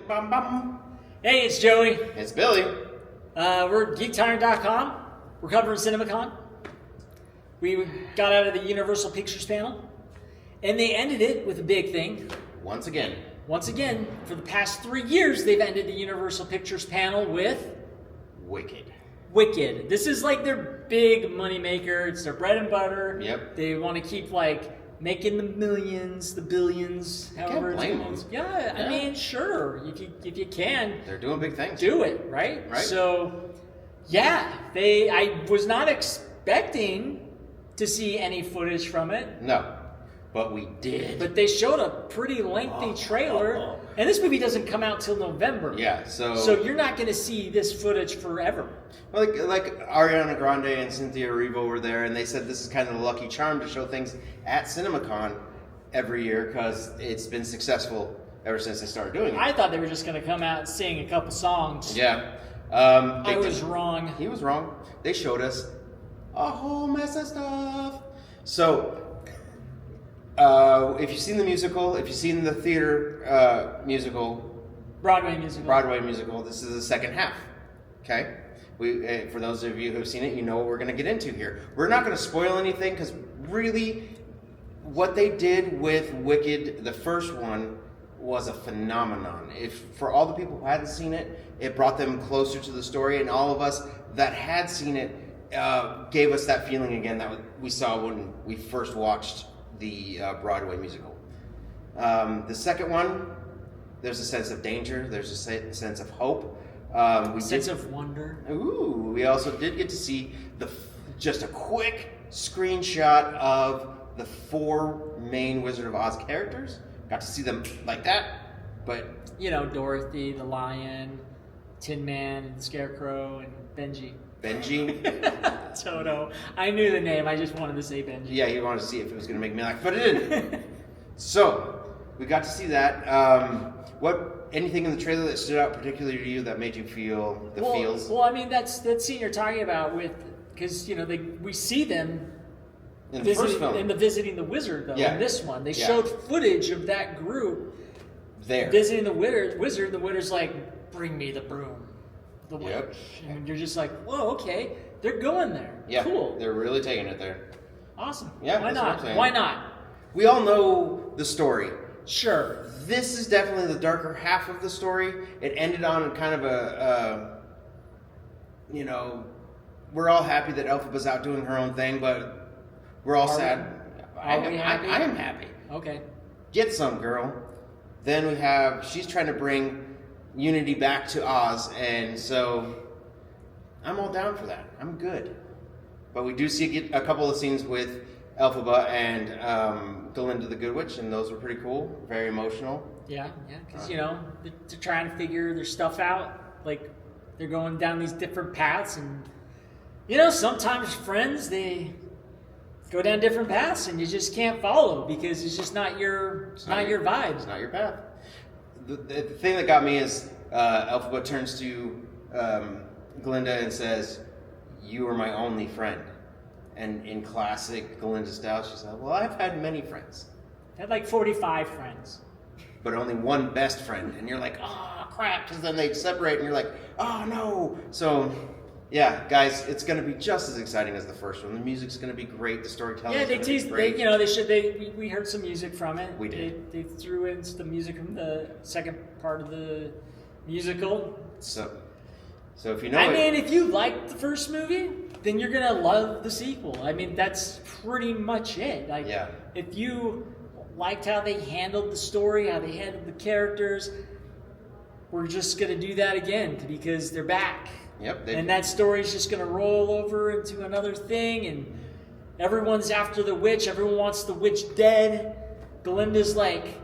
Bum, bum. Hey, it's Joey. It's Billy. We're at GeekTyrant.com. We're covering CinemaCon. We got out of the Universal Pictures panel, and they ended it with a big thing. Once again, for the past 3 years, they've ended the Universal Pictures panel with Wicked. Wicked. This is like their big moneymaker. It's their bread and butter. Yep. They want to keep making the millions, the billions, however it's blame going. them. Yeah, I mean, sure, if you can, They're doing big things. do it, right? Right. So, yeah, I was not expecting to see any footage from it. No, but we did. But they showed a pretty lengthy trailer, and this movie doesn't come out till November. Yeah, so you're not going to see this footage forever. Well, like Ariana Grande and Cynthia Erivo were there, and they said this is kind of the lucky charm to show things at CinemaCon every year because it's been successful ever since they started doing it. I thought they were just going to come out and sing a couple songs. Yeah. I was wrong. He was wrong. They showed us a whole mess of stuff. So, if you've seen the musical, if you've seen the theater Broadway musical, this is the second half. Okay? For those of you who have seen it, you know what we're going to get into here. We're not going to spoil anything because really what they did with Wicked, the first one, was a phenomenon. For all the people who hadn't seen it, it brought them closer to the story, and all of us that had seen it gave us that feeling again that we saw when we first watched the Broadway musical. The second one, there's a sense of danger, there's a sense of hope. Sense of wonder. Ooh, we also did get to see just a quick screenshot of the 4 main Wizard of Oz characters. Got to see them like that, but you know, Dorothy, the Lion, Tin Man, and the Scarecrow, and Benji. Toto. I knew the name. I just wanted to say Benji. Yeah, you wanted to see if it was going to make me laugh, but it didn't. So we got to see that. Anything in the trailer that stood out particularly to you that made you feel the feels? Well, I mean, that's scene you're talking about because we see them in the first film. In the Visiting the Wizard, though. Yeah. In this one, they showed footage of that group there visiting the Wizard. The Wizard's like, "Bring me the broom." The witch. Yep. And you're just like, "Whoa, okay, they're going there. Yeah, cool. They're really taking it there. Awesome. Yeah, why that's what I'm not? saying. Why not? We all know the story. Sure. This is definitely the darker half of the story. It ended on kind of we're all happy that Elphaba's out doing her own thing, but we're all sad. Are we happy? I am happy. Okay. Get some, girl. Then she's trying to bring unity back to Oz, and so I'm all down for that. I'm good. But we do see a couple of scenes with Elphaba and Glinda the Good Witch, and those were pretty cool, very emotional. Yeah, because they're trying to figure their stuff out. Like they're going down these different paths, and sometimes friends they go down different paths, and you just can't follow because it's just not your vibe. It's not your path. The thing that got me is Elphaba turns to Glinda and says, "You are my only friend." And in classic Glinda style, she said, "Well, I've had many friends. I had like 45 friends. But only one best friend." And you're like, "Oh, crap," because then they separate, and you're like, "Oh, no." So, yeah, guys, it's going to be just as exciting as the first one. The music's going to be great. The storytelling is going to be great. We heard some music from it. We did. They threw in the music from the second part of the musical. So if you know if you liked the first movie, then you're gonna love the sequel. I mean, that's pretty much it. If you liked how they handled the story, how they handled the characters, we're just gonna do that again because they're back. Yep. And that story's just gonna roll over into another thing, and everyone's after the witch. Everyone wants the witch dead. Glinda's like,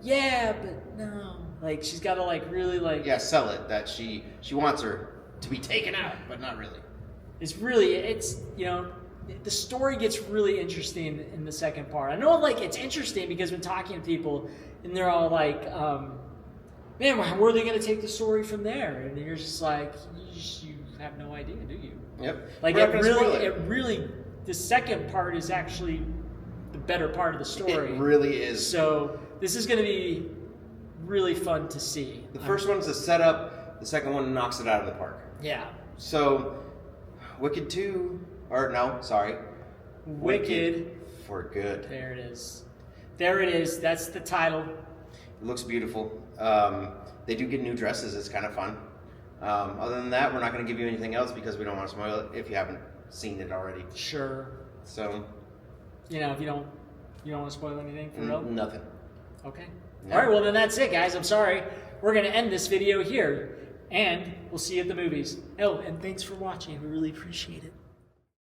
yeah, but no. Like she's got to really sell it that she wants her to be taken out, but not really. The story gets really interesting in the second part. I know it's interesting because when talking to people and they're all like, man, where are they going to take the story from there? And you're just like, you have no idea, do you? Yep. The second part is actually the better part of the story. It really is. So this is going to be really fun to see. The first one's a setup. The second one knocks it out of the park. Yeah. So, Wicked 2, or no, sorry. Wicked for Good. There it is. There it is. That's the title. It looks beautiful. They do get new dresses. It's kind of fun. Other than that, we're not going to give you anything else because we don't want to spoil it if you haven't seen it already. Sure. So, if you don't want to spoil anything for real? Nothing. Okay. No. All right, well then that's it, guys. I'm sorry. We're going to end this video here, and we'll see you at the movies. Oh, and thanks for watching. We really appreciate it.